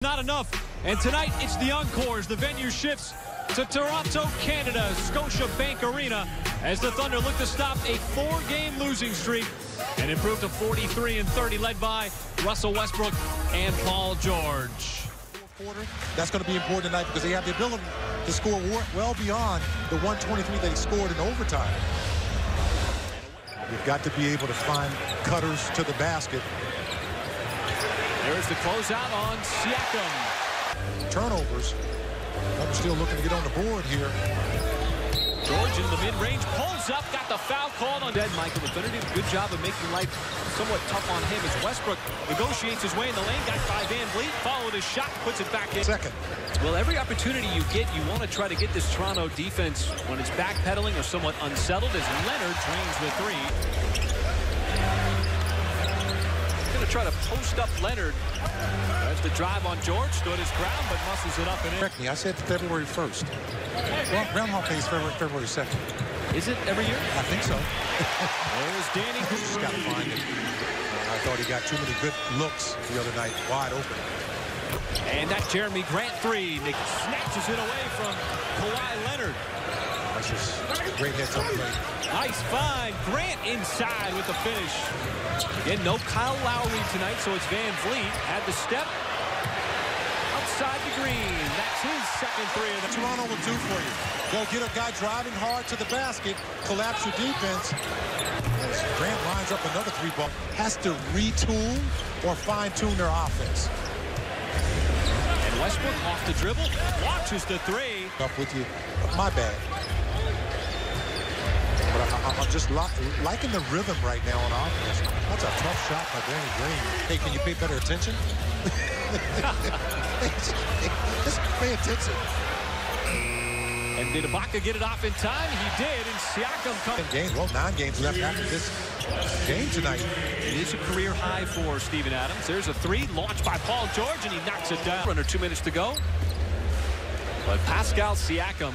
Not enough. And tonight, it's the encores. The venue shifts to Toronto, Canada, Scotiabank Arena, as the Thunder look to stop a 4-game losing streak and improve to 43-30, led by Russell Westbrook and Paul George. That's going to be important tonight because they have the ability to score well beyond the 123 they scored in overtime. You've got to be able to find cutters to the basket. There's the closeout on Siakam. Turnovers. I'm still looking to get on the board here. George in the mid-range, pulls up, got the foul called on dead. Michael, the Thunder did a good job of making life somewhat tough on him as Westbrook negotiates his way in the lane. Got by Van Vliet, followed his shot, puts it back in. Second. Well, every opportunity you get, you want to try to get this Toronto defense when it's backpedaling or somewhat unsettled, as Leonard drains the three. Going to try to post up Leonard. There's the drive on George, stood his ground, but muscles it up and in. Correct me, I said February 1st. Well, Groundhog Day is February 2nd. Is it every year? I think so. There's Danny. Just got to find it. I thought he got too many good looks the other night, wide open. And that Jeremy Grant three. Nick snatches it away from Kawhi Leonard. That's just great heads-up play. Nice find. Grant inside with the finish. Again, no Kyle Lowry tonight, so it's Van Vliet. Had the step outside the green. That's his second three. Toronto will do for you. They'll get a guy driving hard to the basket, collapse your defense. As Grant lines up another three-ball. Has to retool or fine-tune their offense. And Westbrook off the dribble, watches the three. Up with you. My bad. But I'm just liking the rhythm right now on offense. That's a tough shot by Danny Green. Hey, can you pay better attention? Just pay attention. And did Ibaka get it off in time? He did, and Siakam comes. Well, 9 games left after this game tonight. It is a career high for Steven Adams. There's a three launched by Paul George, and he knocks it down. Under 2 minutes to go. But Pascal Siakam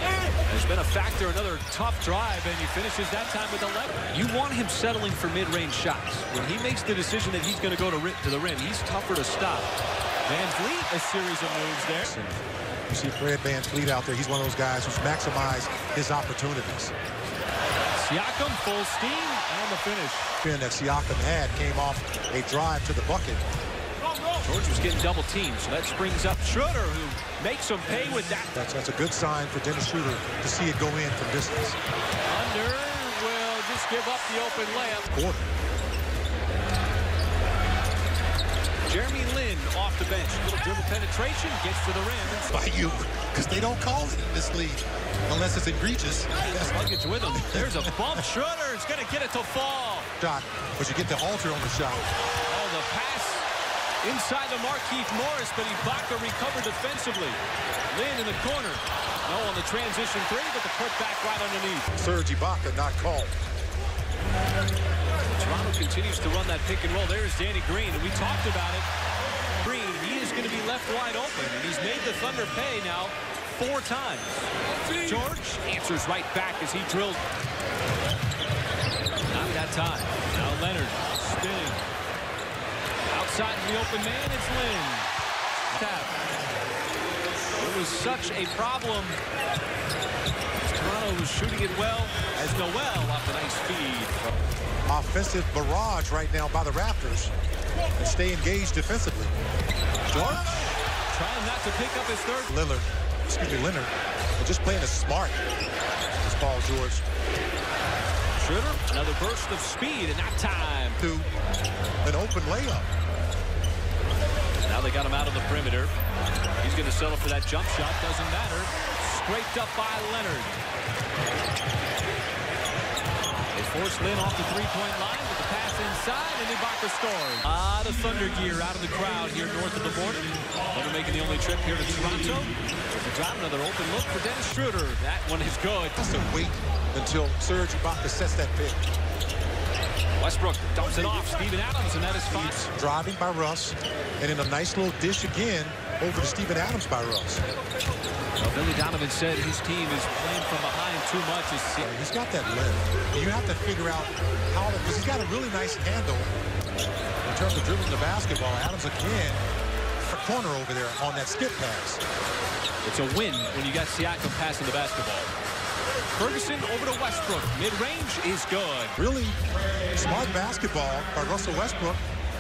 has been a factor. Another tough drive, and he finishes that time with 11. You want him settling for mid-range shots. When he makes the decision that he's going to go to the rim, he's tougher to stop. Van Vliet, a series of moves there. You see Fred Van Vliet out there. He's one of those guys who's maximized his opportunities. Siakam full steam and the finish. That Siakam had came off a drive to the bucket. George was getting double teamed, so that springs up Schroeder, who makes him pay with that. That's a good sign for Dennis Schroeder to see it go in from distance. Thunder will just give up the open layup. Quarter. Jeremy Lin off the bench. Little dribble penetration, gets to the rim. By you, because they don't call it in this league unless it's egregious. Luggage with him. There's a bump. Schroeder is going to get it to fall. Shot, but you get the halter on the shot. Oh, the pass inside the Markieff Morris, but Ibaka recovered defensively. Lin in the corner. No on the transition three, but the putback right underneath. Serge Ibaka not called. Toronto continues to run that pick and roll. There's Danny Green, and we talked about it. Green, he is going to be left wide open, and he's made the Thunder pay now 4 times. George answers right back as he drills. Not that time. Now Leonard spinning. Outside in the open man, it's Lin. Tap. It was such a problem. Toronto was shooting it well as Noel off the nice feed. Offensive barrage right now by the Raptors. And stay engaged defensively. George trying not to pick up his third. Leonard. They're just playing it smart. This Paul George. Schroeder, another burst of speed, and that time to an open layup. Now they got him out of the perimeter. He's going to settle for that jump shot. Doesn't matter. Scraped up by Leonard. They force Lin off the three-point line with the pass inside, and Ibaka scores. The Thunder gear out of the crowd here north of the border. Thunder making the only trip here to Toronto. There's a drop, another open look for Dennis Schroeder. That one is good. Just to wait until Serge Ibaka sets that pick. Westbrook dumps it off. Steven Adams, and that is 5. Driving by Russ, and in a nice little dish again over to Steven Adams by Russ. Well, Billy Donovan said his team is playing from behind too much. He's got that length. You have to figure out how, because he's got a really nice handle in terms of dribbling the basketball. Adams again Corner over there on that skip pass. It's a win when you got Siakam passing the basketball. Ferguson over to Westbrook. Mid-range is good. Really smart basketball by Russell Westbrook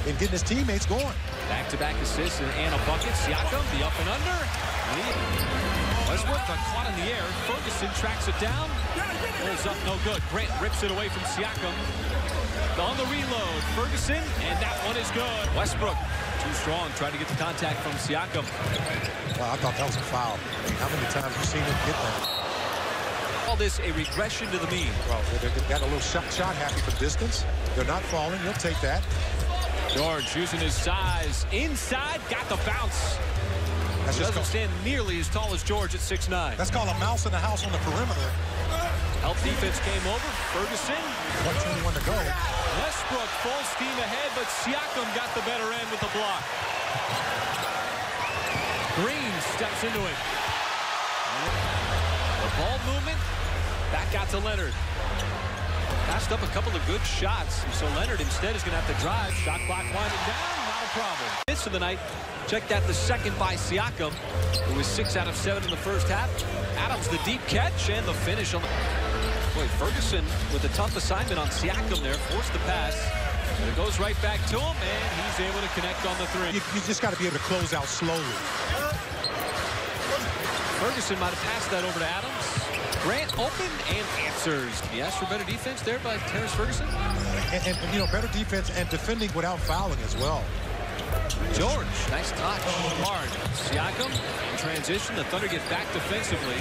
in getting his teammates going. Back-to-back assists and a bucket. Siakam, the up and under. Westbrook got caught in the air. Ferguson tracks it down. Pulls up, no good. Grant rips it away from Siakam. On the reload, Ferguson, and that one is good. Westbrook, too strong, tried to get the contact from Siakam. Wow, I thought that was a foul. I mean, how many times have you seen him get that? Call this a regression to the mean. Well, they've got a little shot happy from distance. They're not falling. You'll take that. George using his size. Inside, got the bounce. That's just doesn't stand nearly as tall as George at 6'9". That's called a mouse in the house on the perimeter. Help defense came over. Ferguson. 1:21 to go. Westbrook full steam ahead, but Siakam got the better end with the block. Green steps into it. The ball movement. Back out to Leonard. Passed up a couple of good shots. So Leonard instead is going to have to drive. Shot clock winding down. Not a problem. This of the night. Check that, the second by Siakam, who was 6 out of 7 in the first half. Adams, the deep catch, and the finish on the... Boy, Ferguson with a tough assignment on Siakam there. Forced the pass. And it goes right back to him, and he's able to connect on the three. You just got to be able to close out slowly. Ferguson might have passed that over to Adams. Grant open and answers. He asked for better defense there by Terrence Ferguson. And you know, better defense and defending without fouling as well. George, nice touch. Hard. Siakam in transition. The Thunder get back defensively.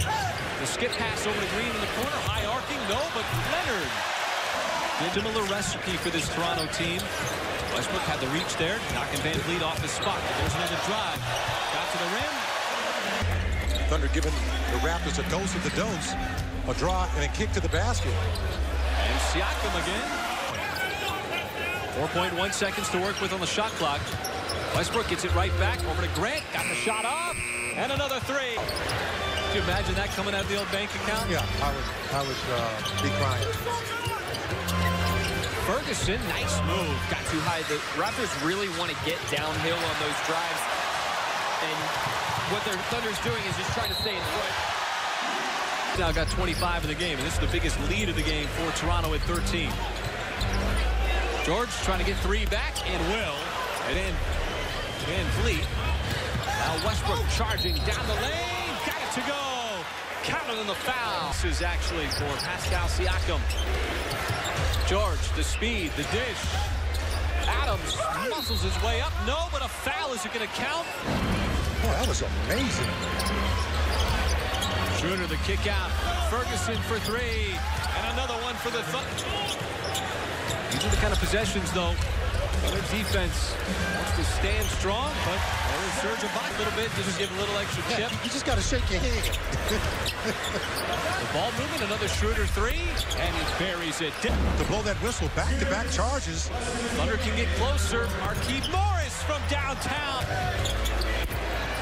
The skip pass over to Green in the corner. High arcing. No, but Leonard. Similar recipe for this Toronto team. Westbrook had the reach there. Knocking Van Vliet off his spot. There's another drive. Got to the rim. Thunder giving the Raptors a dose of the dose. A draw and a kick to the basket. And Siakam again. 4.1 seconds to work with on the shot clock. Westbrook gets it right back over to Grant. Got the shot off. And another three. Could you imagine that coming out of the old bank account? Yeah, I would be crying. Ferguson, nice move. Got too high. The Raptors really want to get downhill on those drives. And what their Thunder's doing is just trying to stay in front. Now got 25 in the game, and this is the biggest lead of the game for Toronto at 13. George trying to get three back, and will. And then Van Vliet. Now Westbrook charging down the lane. Got it to go. Counted on the foul. This is actually for Pascal Siakam. George, the speed, the dish. Adams muscles his way up. No, but a foul. Is it going to count? Boy, that was amazing. Schroeder, the kick out. Ferguson for three. And another one for the Thunder. These are the kind of possessions, though. Their defense wants to stand strong, but they'll surge them back a little bit, just give a little extra chip. You just got to shake your hand. The ball moving, another Schroeder three, and he buries it. To blow that whistle, back-to-back charges. Thunder can get closer. Marquise Morris from downtown.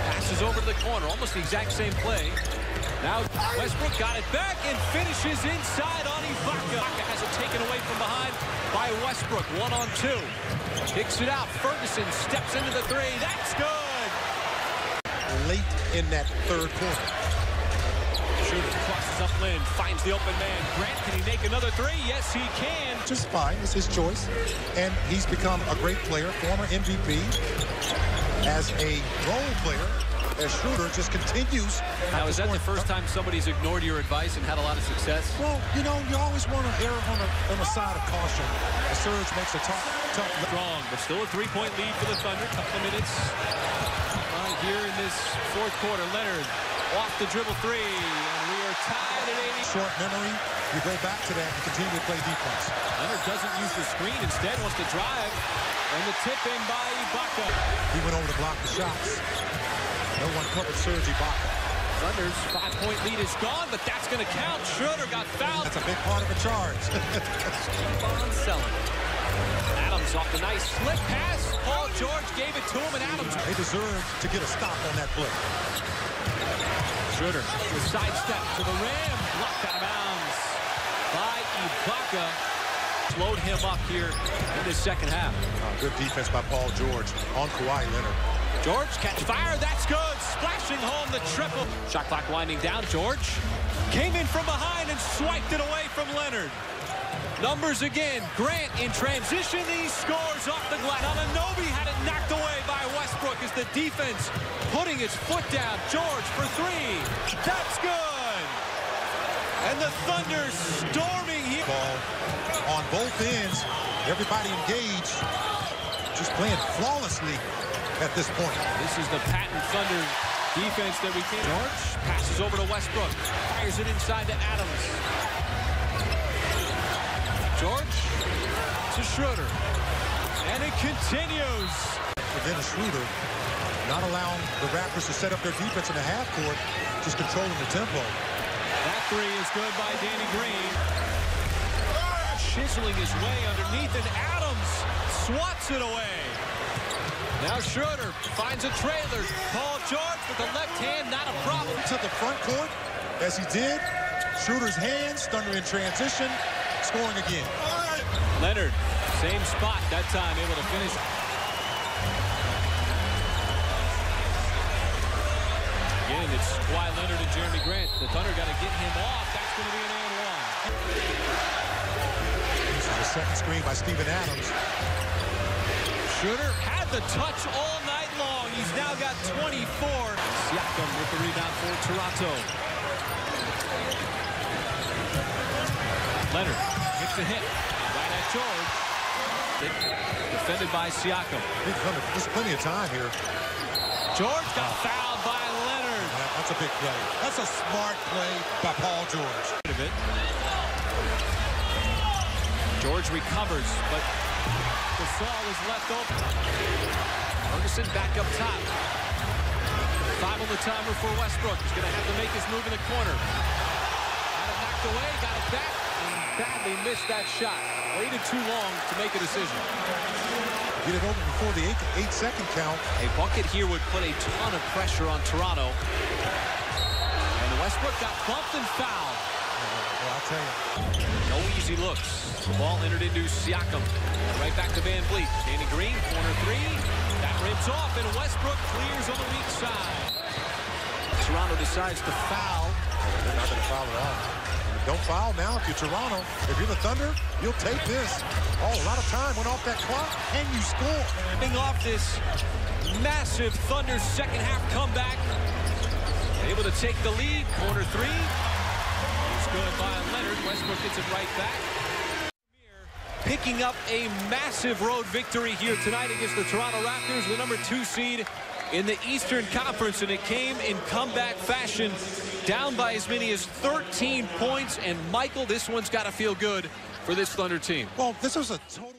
Passes over to the corner, almost the exact same play. Now Westbrook got it back and finishes inside on Ibaka. Has it taken away from behind by Westbrook. 1-on-2. Kicks it out. Ferguson steps into the three. That's good. Late in that third quarter. Schroeder crosses up Lynn. Finds the open man. Grant, can he make another three? Yes, he can. Just fine. It's his choice. And he's become a great player, former MVP. As a role player, as Schroeder just continues. Now, is that the first time somebody's ignored your advice and had a lot of success? Well, you know, you always want to err on the side of caution. The surge makes a tough. Strong, but still a three-point lead for the Thunder. Couple of minutes here in this fourth quarter. Leonard off the dribble three, and we are tied at 80. Short memory. You go back to that and continue to play defense. Leonard doesn't use the screen. Instead, wants to drive. And the tip in by Ibaka. He went over to block the shots. No one covered Serge Ibaka. Thunder's 5-point lead is gone, but that's going to count. Schroeder got fouled. That's a big part of the charge. Keep on selling. Adams off the nice slick pass. Paul George gave it to him, and Adams. They deserve to get a stop on that play. Schroeder with sidestep to the rim. Blocked out of bounds by Ibaka. Slowed him up here in the second half. Good defense by Paul George on Kawhi Leonard. George, catch fire, that's good. Splashing home the triple. Shot clock winding down. George came in from behind and swiped it away from Leonard. Numbers again. Grant in transition. He scores off the glass. Ananobi had it knocked away by Westbrook as the defense putting its foot down. George for three. That's good. And the Thunder storming here. Ball on both ends. Everybody engaged. Just playing flawlessly at this point. This is the patent Thunder defense that we can. George passes over to Westbrook. Fires it inside to Adams. George to Schroeder. And it continues. Dennis Schroeder not allowing the Raptors to set up their defense in the half court, just controlling the tempo. That three is good by Danny Green. Chiseling his way underneath, and Adams swats it away. Now Schroeder finds a trailer. Paul George with the left hand, not a problem. To the front court, as he did. Schroeder's hands, Thunder in transition, scoring again. Leonard, same spot that time, able to finish. Again, it's Kawhi Leonard and Jeremy Grant. The Thunder got to get him off. That's going to be an and one. This is a second screen by Steven Adams. Schroeder had the touch all night long. He's now got 24. Siakam with the rebound for Toronto. Leonard hits the hit right at George. Defended by Siakam. There's plenty of time here. George got fouled by Leonard. That's a big play. That's a smart play by Paul George. George recovers, but the ball is left open. Ferguson back up top. 5 on the timer for Westbrook. He's going to have to make his move in the corner. Had it knocked away, got it back, and badly missed that shot. Waited too long to make a decision. Get it over before the 8-second count. A bucket here would put a ton of pressure on Toronto. And Westbrook got bumped and fouled. Well, I'll tell you. No easy looks. The ball entered into Siakam. Right back to Van Vliet. Danny Green, corner three. That rims off, and Westbrook clears on the weak side. Toronto decides to foul. They're not going to foul at all. Don't foul now if you're Toronto. If you're the Thunder, you'll take this. Oh, a lot of time went off that clock, and you score. Ending off this massive Thunder second half comeback. Able to take the lead. Corner three. It's good by Leonard. Westbrook gets it right back. Picking up a massive road victory here tonight against the Toronto Raptors, the number 2 seed in the Eastern Conference, and it came in comeback fashion, down by as many as 13 points. And Michael, this one's got to feel good for this Thunder team. Well, this was a total